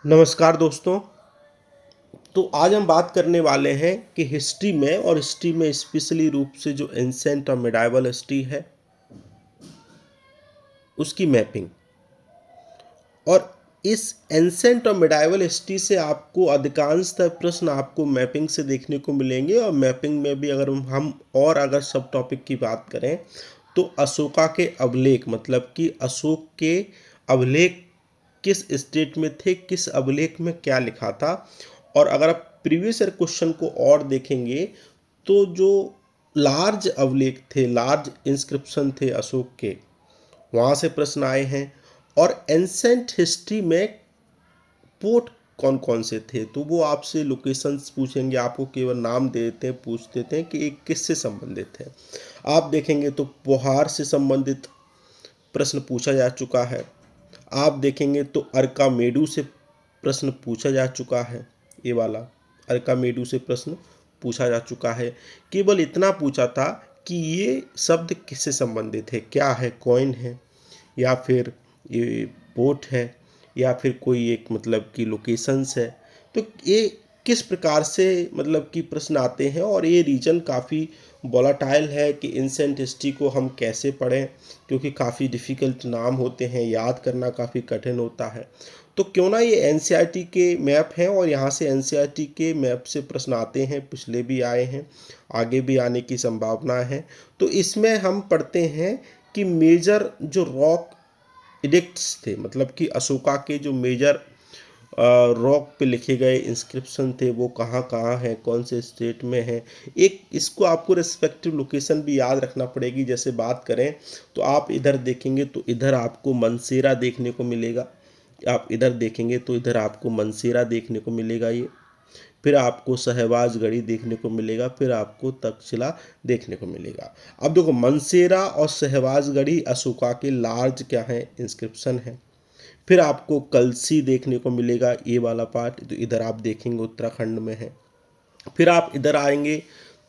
नमस्कार दोस्तों। तो आज हम बात करने वाले हैं कि हिस्ट्री में और हिस्ट्री में स्पेशली रूप से जो एंसेंट और मिडाइवल हिस्ट्री है उसकी मैपिंग। और इस एंसेंट और मिडाइवल हिस्ट्री से आपको अधिकांशतः प्रश्न आपको मैपिंग से देखने को मिलेंगे। और मैपिंग में भी अगर सब टॉपिक की बात करें तो अशोका के अभिलेख, मतलब कि अशोक के अभिलेख किस स्टेट में थे, किस अभिलेख में क्या लिखा था। और अगर आप प्रीवियस ईयर क्वेश्चन को और देखेंगे तो जो लार्ज अभिलेख थे, लार्ज इंस्क्रिप्शन थे अशोक के, वहाँ से प्रश्न आए हैं। और एंसेंट हिस्ट्री में पोर्ट कौन कौन से थे तो वो आपसे लोकेशंस पूछेंगे, आपको केवल नाम दे देते हैं, पूछ देते हैं कि एक किससे संबंधित है। आप देखेंगे तो पोहार से संबंधित प्रश्न पूछा जा चुका है। आप देखेंगे तो अर्कामेडू से प्रश्न पूछा जा चुका है। ये वाला अर्कामेडू से प्रश्न पूछा जा चुका है। केवल इतना पूछा था कि ये शब्द किससे संबंधित है, क्या है, कॉइन है या फिर ये पोर्ट है या फिर कोई एक मतलब कि लोकेशंस है। तो ये किस प्रकार से मतलब कि प्रश्न आते हैं। और ये रीजन काफ़ी वॉलाटाइल है कि एंसेंट हिस्ट्री को हम कैसे पढ़ें, क्योंकि काफ़ी डिफ़िकल्ट नाम होते हैं, याद करना काफ़ी कठिन होता है। तो क्यों ना ये एनसीईआरटी के मैप हैं और यहाँ से एनसीईआरटी के मैप से प्रश्न आते हैं, पिछले भी आए हैं, आगे भी आने की संभावना है। तो इसमें हम पढ़ते हैं कि मेजर जो रॉक एडिक्ट्स थे, मतलब कि अशोका के जो मेजर रॉक पे लिखे गए इंस्क्रिप्शन थे वो कहाँ कहाँ हैं, कौन से स्टेट में हैं। एक इसको आपको रिस्पेक्टिव लोकेशन भी याद रखना पड़ेगी। जैसे बात करें तो आप इधर देखेंगे तो इधर आपको मनसेरा देखने को मिलेगा, आप इधर देखेंगे तो इधर आपको मनसेरा देखने को मिलेगा, ये फिर आपको शहबाजगढ़ी देखने को मिलेगा, फिर आपको तक्षशिला देखने को मिलेगा। अब देखो मनसेरा और शहबाजगढ़ी अशोका के लार्ज क्या है, इंस्क्रिप्शन है। फिर आपको कलसी देखने को मिलेगा, ये वाला पार्ट तो इधर आप देखेंगे उत्तराखंड में है। फिर आप इधर आएंगे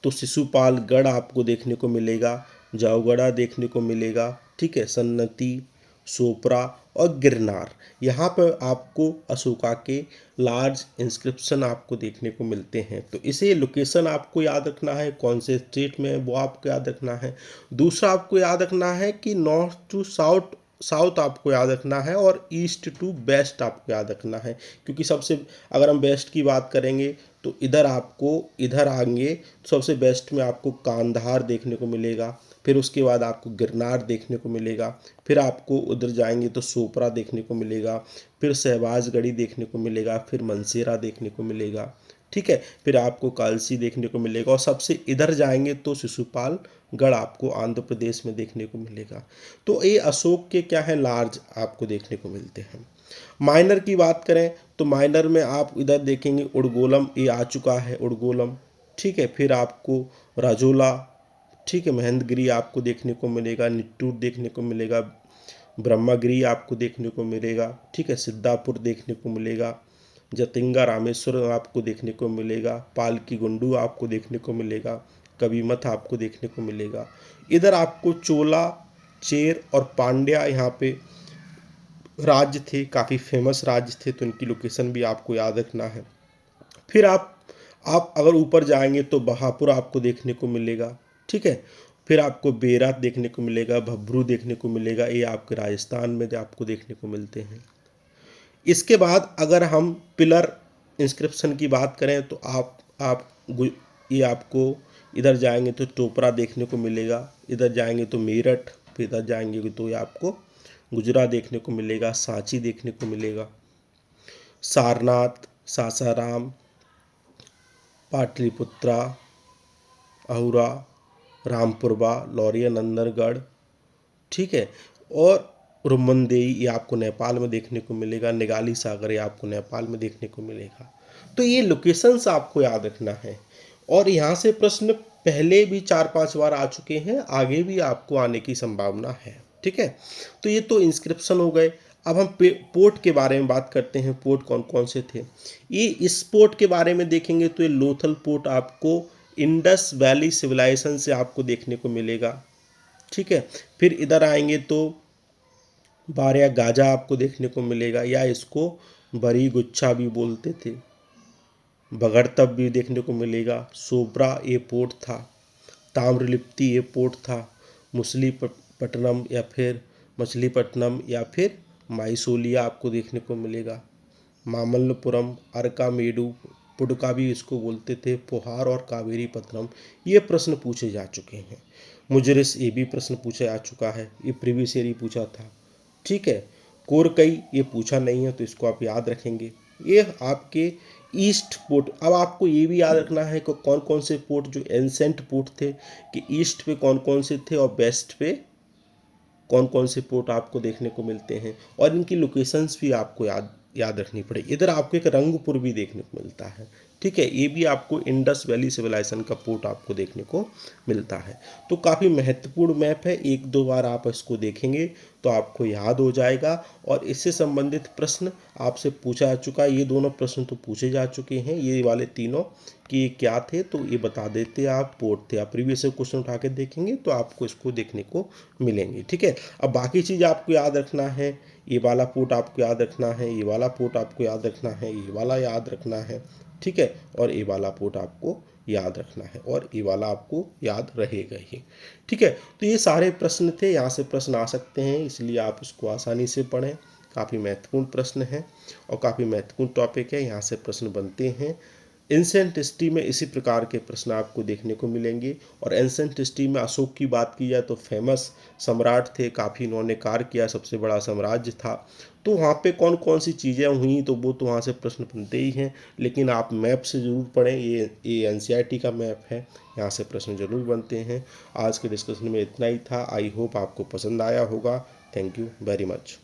तो शिशुपालगढ़ आपको देखने को मिलेगा, जावगढ़ा देखने को मिलेगा, ठीक है, सन्नती, सोपरा और गिरनार। यहाँ पर आपको अशोका के लार्ज इंस्क्रिप्शन आपको देखने को मिलते हैं। तो इसे लोकेशन आपको याद रखना है, कौन से स्टेट में है वो आपको याद रखना है। दूसरा आपको याद रखना है कि नॉर्थ टू साउथ, साउथ आपको याद रखना है और ईस्ट टू वेस्ट आपको याद रखना है। क्योंकि सबसे अगर हम वेस्ट की बात करेंगे तो इधर आपको, इधर आएंगे तो सबसे बेस्ट में आपको कांधार देखने को मिलेगा, फिर उसके बाद आपको गिरनार देखने को मिलेगा, फिर आपको उधर जाएंगे तो सोपरा देखने को मिलेगा, फिर शहबाजगढ़ी देखने को मिलेगा, फिर मनसेरा देखने को मिलेगा, ठीक है, फिर आपको कालसी देखने को मिलेगा और सबसे इधर जाएंगे तो शिशुपालगढ़ आपको आंध्र प्रदेश में देखने को मिलेगा। तो ये अशोक के क्या है, लार्ज आपको देखने को मिलते हैं। माइनर की बात करें तो माइनर में आप इधर देखेंगे उड़गोलम, ये आ चुका है उड़गोलम, ठीक है, फिर आपको राजोला, ठीक है, महेंद्रगिरी आपको देखने को मिलेगा, निट्टूर देखने को मिलेगा, ब्रह्मगिरी आपको देखने को मिलेगा, ठीक है, सिद्धापुर देखने को मिलेगा, जतिंगा रामेश्वर आपको देखने को मिलेगा, पालकी गुंडू आपको देखने को मिलेगा, कबीमठ आपको देखने को मिलेगा। इधर आपको चोला, चेर और पांड्या यहाँ पे राज्य थे, काफ़ी फेमस राज्य थे, तो इनकी लोकेशन भी आपको याद रखना है। फिर आप अगर ऊपर जाएंगे तो बहापुर आपको देखने को मिलेगा, ठीक है, फिर आपको बेरा देखने को मिलेगा, भभरू देखने को मिलेगा, ये आपके राजस्थान में आपको देखने को मिलते हैं। इसके बाद अगर हम पिलर इंस्क्रिप्शन की बात करें तो ये आपको इधर जाएंगे तो टोपरा देखने को मिलेगा, इधर जाएंगे तो मेरठ, फिर इधर जाएंगे तो ये आपको गुजरा देखने को मिलेगा, सांची देखने को मिलेगा, सारनाथ, सासाराम, पाटलिपुत्रा, अहुरा, रामपुरबा, लौरिया नंदनगढ़, ठीक है, और रुमनदेई ये आपको नेपाल में देखने को मिलेगा, निगाली सागर ये आपको नेपाल में देखने को मिलेगा। तो ये लोकेशंस आपको याद रखना है। और यहाँ से प्रश्न पहले भी 4-5 बार आ चुके हैं, आगे भी आपको आने की संभावना है, ठीक है। तो ये तो इंस्क्रिप्शन हो गए। अब हम पोर्ट के बारे में बात करते हैं, पोर्ट कौन कौन से थे। ये इस पोर्ट के बारे में देखेंगे तो ये लोथल पोर्ट आपको इंडस वैली सिविलाइजेशन से आपको देखने को मिलेगा, ठीक है। फिर इधर आएंगे तो बारया गाजा आपको देखने को मिलेगा, या इसको बड़ी गुच्छा भी बोलते थे, भगड़तब भी देखने को मिलेगा, सोब्रा ये पोर्ट था, ताम्रलिप्ति ये पोर्ट था, पट्टनम या फिर मछलीपट्टनम या फिर माइसोलिया आपको देखने को मिलेगा, मामल्लपुरम, अरकामेडू, पुडका भी इसको बोलते थे, पोहार और कावेरी पत्तनम। ये प्रश्न पूछे जा चुके हैं। मुजरिस ये भी प्रश्न पूछा जा चुका है, ये प्रीवियस ईयर ही पूछा था। ठीक है, कोरकई ये पूछा नहीं है तो इसको आप याद रखेंगे। ये आपके ईस्ट पोर्ट। अब आपको ये भी याद रखना है कि कौन कौन से पोर्ट जो एंसेंट पोर्ट थे, कि ईस्ट पे कौन कौन से थे और वेस्ट पे कौन कौन से पोर्ट आपको देखने को मिलते हैं, और इनकी लोकेशंस भी आपको याद याद रखनी पड़ेगी। इधर आपको एक रंगपुर भी देखने को मिलता है। ठीक है, ये भी आपको इंडस वैली सिविलाइजेशन का पोर्ट आपको देखने को मिलता है। तो काफ़ी महत्वपूर्ण मैप है, एक दो बार आप इसको देखेंगे तो आपको याद हो जाएगा। और इससे संबंधित प्रश्न आपसे पूछा जा चुका है, ये दोनों प्रश्न तो पूछे जा चुके हैं, ये वाले तीनों कि ये क्या थे तो ये बता देते आप पोर्ट थे। आप प्रीवियस क्वेश्चन उठा के देखेंगे तो आपको इसको देखने को मिलेंगे। ठीक है, अब बाकी चीज़ आपको याद रखना है, ये वाला पोर्ट आपको याद रखना है, ये वाला पोर्ट आपको याद रखना है, ये वाला याद रखना है। ठीक है, और ये वाला पोर्ट आपको याद रखना है, और ये वाला आपको याद रहेगा ही। ठीक है, तो ये सारे प्रश्न थे, यहाँ से प्रश्न आ सकते हैं, इसलिए आप इसको आसानी से पढ़ें। काफ़ी महत्वपूर्ण प्रश्न है और काफ़ी महत्वपूर्ण टॉपिक है, यहाँ से प्रश्न बनते हैं। एंसेंट हिस्ट्री में इसी प्रकार के प्रश्न आपको देखने को मिलेंगे। और एंसेंट हिस्ट्री में अशोक की बात की जाए तो फेमस सम्राट थे, काफ़ी इन्होंने कार्य किया, सबसे बड़ा साम्राज्य था। तो वहाँ पे कौन कौन सी चीज़ें हुई तो वो तो वहाँ से प्रश्न बनते ही हैं, लेकिन आप मैप से ज़रूर पढ़ें, ये एनसीईआरटी का मैप है, यहाँ से प्रश्न जरूर बनते हैं। आज के डिस्कशन में इतना ही था, आई होप आपको पसंद आया होगा। Thank you very much.